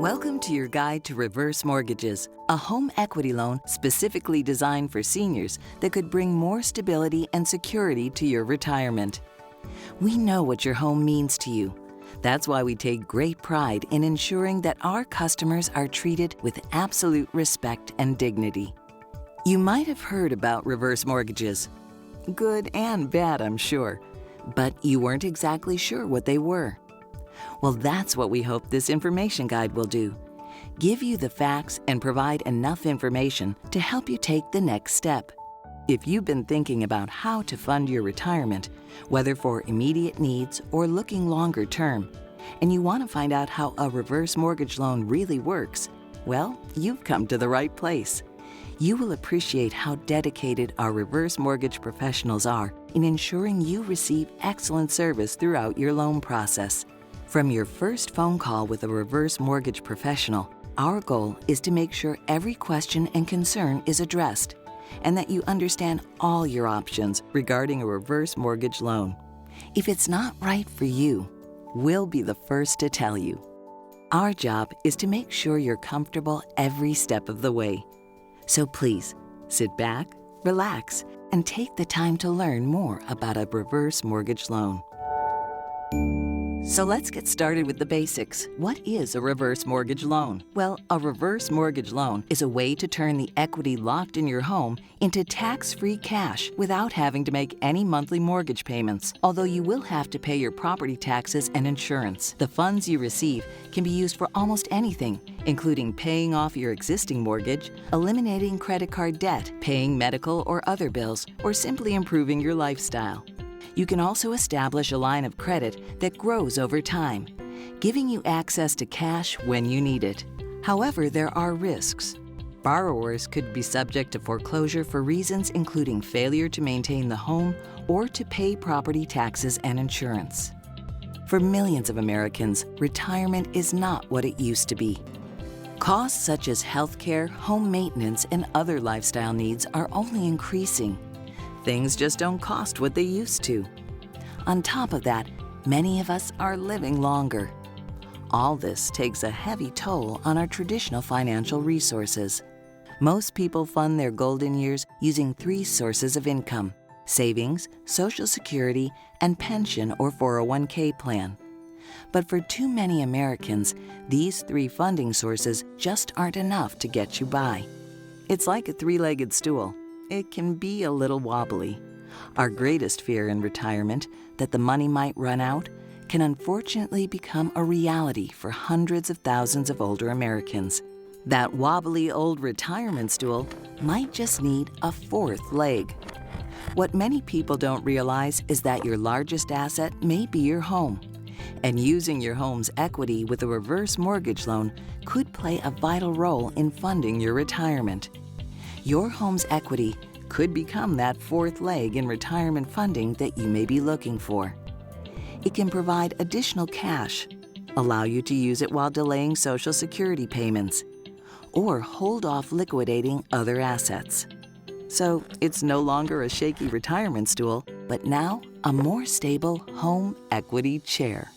Welcome to your guide to reverse mortgages, a home equity loan specifically designed for seniors that could bring more stability and security to your retirement. We know what your home means to you. That's why we take great pride in ensuring that our customers are treated with absolute respect and dignity. You might have heard about reverse mortgages. Good and bad, I'm sure. But you weren't exactly sure what they were. Well, that's what we hope this information guide will do. Give you the facts and provide enough information to help you take the next step. If you've been thinking about how to fund your retirement, whether for immediate needs or looking longer term, and you want to find out how a reverse mortgage loan really works, well, you've come to the right place. You will appreciate how dedicated our reverse mortgage professionals are in ensuring you receive excellent service throughout your loan process. From your first phone call with a reverse mortgage professional, our goal is to make sure every question and concern is addressed and that you understand all your options regarding a reverse mortgage loan. If it's not right for you, we'll be the first to tell you. Our job is to make sure you're comfortable every step of the way. So please, sit back, relax, and take the time to learn more about a reverse mortgage loan. So let's get started with the basics. What is a reverse mortgage loan? Well, a reverse mortgage loan is a way to turn the equity locked in your home into tax-free cash without having to make any monthly mortgage payments, although you will have to pay your property taxes and insurance. The funds you receive can be used for almost anything, including paying off your existing mortgage, eliminating credit card debt, paying medical or other bills, or simply improving your lifestyle. You can also establish a line of credit that grows over time, giving you access to cash when you need it. However, there are risks. Borrowers could be subject to foreclosure for reasons including failure to maintain the home or to pay property taxes and insurance. For millions of Americans, retirement is not what it used to be. Costs such as healthcare, home maintenance, and other lifestyle needs are only increasing. Things just don't cost what they used to. On top of that, many of us are living longer. All this takes a heavy toll on our traditional financial resources. Most people fund their golden years using 3 sources of income: savings, Social Security, and pension or 401k plan. But for too many Americans, these 3 funding sources just aren't enough to get you by. It's like a 3-legged stool. It can be a little wobbly. Our greatest fear in retirement, that the money might run out, can unfortunately become a reality for hundreds of thousands of older Americans. That wobbly old retirement stool might just need a 4th leg. What many people don't realize is that your largest asset may be your home, and using your home's equity with a reverse mortgage loan could play a vital role in funding your retirement. Your home's equity could become that 4th leg in retirement funding that you may be looking for. It can provide additional cash, allow you to use it while delaying Social Security payments, or hold off liquidating other assets. So it's no longer a shaky retirement stool, but now a more stable home equity chair.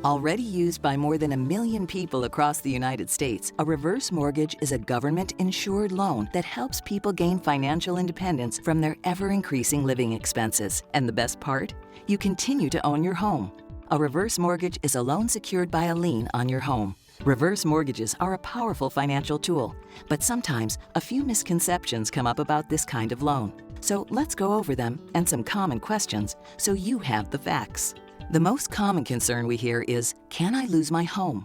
Already used by more than 1 million people across the United States, a reverse mortgage is a government-insured loan that helps people gain financial independence from their ever-increasing living expenses. And the best part? You continue to own your home. A reverse mortgage is a loan secured by a lien on your home. Reverse mortgages are a powerful financial tool, but sometimes a few misconceptions come up about this kind of loan. So let's go over them and some common questions so you have the facts. The most common concern we hear is, can I lose my home?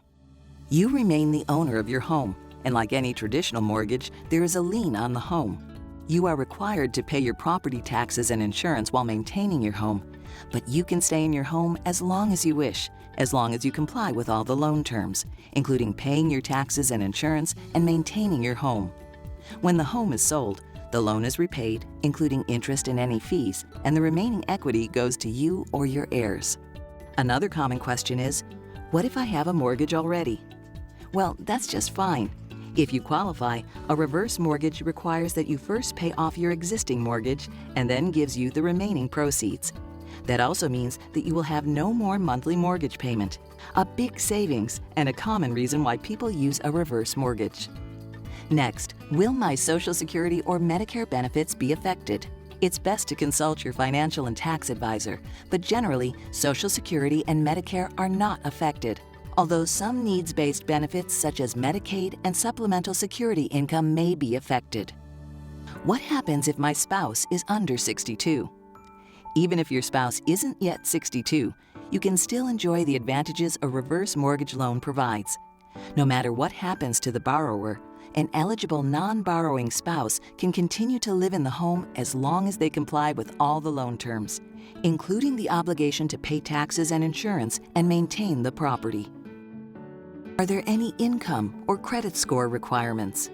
You remain the owner of your home, and like any traditional mortgage, there is a lien on the home. You are required to pay your property taxes and insurance while maintaining your home, but you can stay in your home as long as you wish, as long as you comply with all the loan terms, including paying your taxes and insurance and maintaining your home. When the home is sold, the loan is repaid, including interest and any fees, and the remaining equity goes to you or your heirs. Another common question is, what if I have a mortgage already? Well, that's just fine. If you qualify, a reverse mortgage requires that you first pay off your existing mortgage and then gives you the remaining proceeds. That also means that you will have no more monthly mortgage payment, a big savings and a common reason why people use a reverse mortgage. Next, will my Social Security or Medicare benefits be affected? It's best to consult your financial and tax advisor, but generally, Social Security and Medicare are not affected, although some needs-based benefits such as Medicaid and supplemental security income may be affected. What happens if my spouse is under 62? Even if your spouse isn't yet 62, you can still enjoy the advantages a reverse mortgage loan provides. No matter what happens to the borrower, an eligible non-borrowing spouse can continue to live in the home as long as they comply with all the loan terms, including the obligation to pay taxes and insurance and maintain the property. Are there any income or credit score requirements?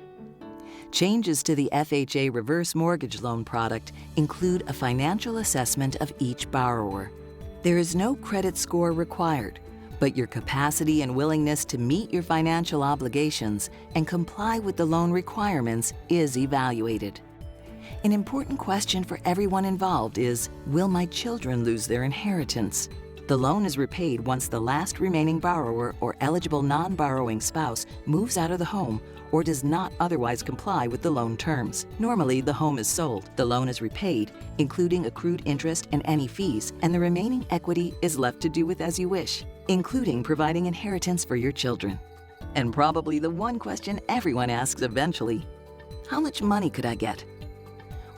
Changes to the FHA reverse mortgage loan product include a financial assessment of each borrower. There is no credit score required, but your capacity and willingness to meet your financial obligations and comply with the loan requirements is evaluated. An important question for everyone involved is, will my children lose their inheritance? The loan is repaid once the last remaining borrower or eligible non-borrowing spouse moves out of the home or does not otherwise comply with the loan terms. Normally, the home is sold, the loan is repaid, including accrued interest and any fees, and the remaining equity is left to do with as you wish, including providing inheritance for your children. And probably the one question everyone asks eventually, how much money could I get?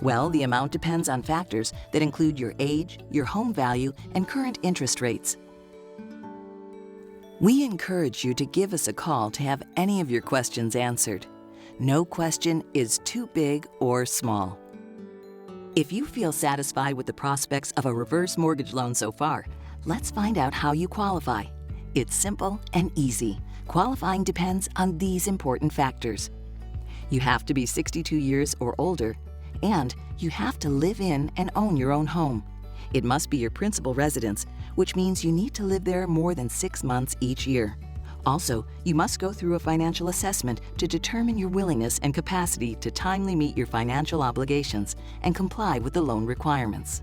Well, the amount depends on factors that include your age, your home value, and current interest rates. We encourage you to give us a call to have any of your questions answered. No question is too big or small. If you feel satisfied with the prospects of a reverse mortgage loan so far, let's find out how you qualify. It's simple and easy. Qualifying depends on these important factors. You have to be 62 years or older, and you have to live in and own your own home. It must be your principal residence, which means you need to live there more than 6 months each year. Also, you must go through a financial assessment to determine your willingness and capacity to timely meet your financial obligations and comply with the loan requirements.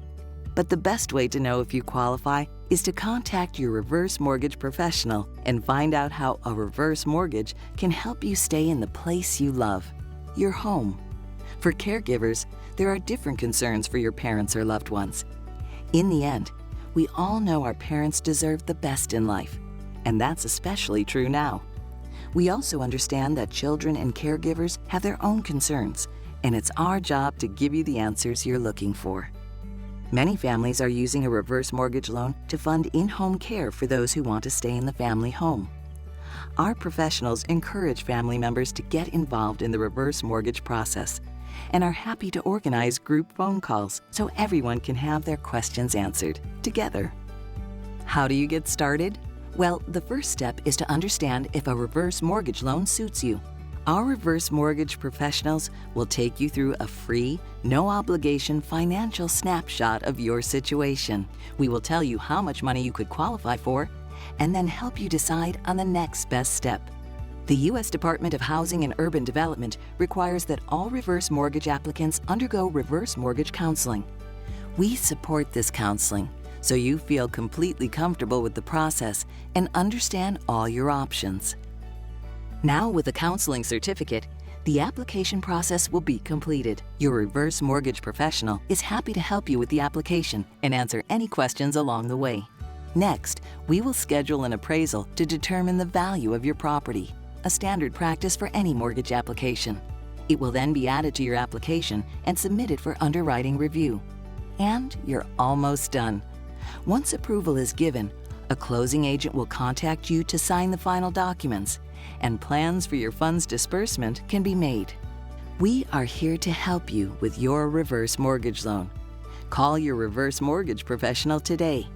But the best way to know if you qualify is to contact your reverse mortgage professional and find out how a reverse mortgage can help you stay in the place you love, your home. For caregivers, there are different concerns for your parents or loved ones. In the end, we all know our parents deserve the best in life, and that's especially true now. We also understand that children and caregivers have their own concerns, and it's our job to give you the answers you're looking for. Many families are using a reverse mortgage loan to fund in-home care for those who want to stay in the family home. Our professionals encourage family members to get involved in the reverse mortgage process and are happy to organize group phone calls so everyone can have their questions answered together. How do you get started? Well, the first step is to understand if a reverse mortgage loan suits you. Our reverse mortgage professionals will take you through a free, no-obligation financial snapshot of your situation. We will tell you how much money you could qualify for and then help you decide on the next best step. The U.S. Department of Housing and Urban Development requires that all reverse mortgage applicants undergo reverse mortgage counseling. We support this counseling so you feel completely comfortable with the process and understand all your options. Now, with a counseling certificate, the application process will be completed. Your reverse mortgage professional is happy to help you with the application and answer any questions along the way. Next, we will schedule an appraisal to determine the value of your property, a standard practice for any mortgage application. It will then be added to your application and submitted for underwriting review. And you're almost done. Once approval is given, a closing agent will contact you to sign the final documents, and plans for your funds disbursement can be made. We are here to help you with your reverse mortgage loan. Call your reverse mortgage professional today